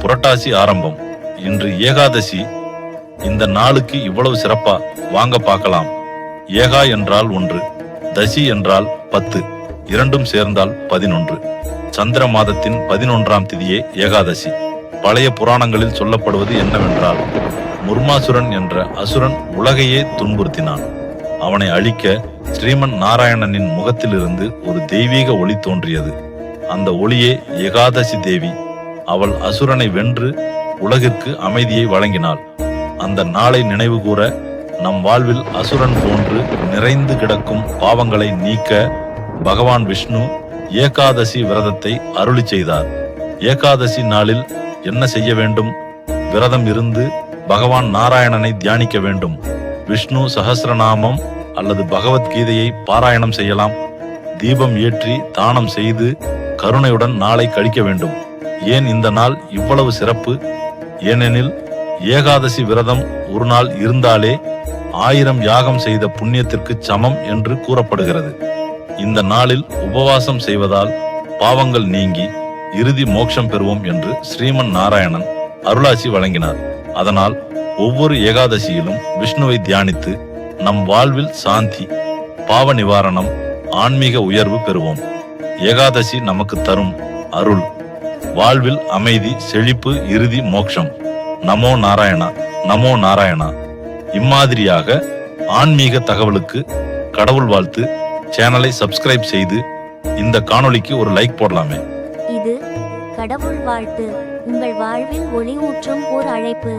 புரட்டாசி ஆரம்பம். இன்று ஏகாதசி. இந்த நாளுக்கு இவ்வளவு சிறப்பா? வாங்க பார்க்கலாம். ஏகா என்றால் 1, தசி என்றால் 10, இரண்டும் சேர்ந்தால் 11. சந்திர மாதத்தின் 11ஆம் திதியே ஏகாதசி. பழைய புராணங்களில் சொல்லப்படுவது என்னவென்றால், முர்மாசுரன் என்ற அசுரன் உலகையே துன்புறுத்தினான். அவனை அழிக்க ஸ்ரீமன் நாராயணனின் முகத்திலிருந்து ஒரு தெய்வீக ஒளி தோன்றியது. அந்த ஒளியே ஏகாதசி தேவி. அவள் அசுரனை வென்று உலகிற்கு அமைதியை வழங்கினாள். அந்த நாளை நினைவு கூற நம் வாழ்வில் அசுரன் போன்று நிறைந்து கிடக்கும் பாவங்களை நீக்க பகவான் விஷ்ணு ஏகாதசி விரதத்தை அருளி செய்தார். ஏகாதசி நாளில் என்ன செய்ய வேண்டும்? விரதம் இருந்து பகவான் நாராயணனை தியானிக்க வேண்டும். விஷ்ணு சஹஸ்ரநாமம் அல்லது பகவத்கீதையை பாராயணம் செய்யலாம். தீபம் ஏற்றி தானம் செய்து கருணையுடன் நாளை கழிக்க வேண்டும். ஏன் இந்த நாள் இவ்வளவு சிறப்பு? ஏனெனில் ஏகாதசி விரதம் ஒரு நாள் இருந்தாலே 1000 யாகம் செய்த புண்ணியத்திற்கு சமம் என்று கூறப்படுகிறது. இந்த நாளில் உபவாசம் செய்வதால் பாவங்கள் நீங்கி இறுதி மோட்சம் பெறுவோம் என்று ஸ்ரீமன் நாராயணன் அருளாசி வழங்கினார். அதனால் ஒவ்வொரு ஏகாதசியிலும் விஷ்ணுவை தியானித்து நம் வாழ்வில் சாந்தி, பாவ நிவாரணம், ஆன்மீக உயர்வு பெறுவோம். ஏகாதசி நமக்கு தரும் அருள் வாழ்வில் அமைதி, செழிப்பு, இறுதி மோட்சம். நமோ நாராயணா, நமோ நாராயணா. இம்மாதிரியாக ஆன்மீக தகவலுக்கு கடவுள் வாழ்த்து சேனலை சப்ஸ்கிரைப் செய்து இந்த காணொளிக்கு ஒரு லைக் போடலாமே. இது கடவுள் வாழ்த்து, உங்கள் வாழ்வில் ஒளி ஊற்றும் ஓர் அழைப்பு.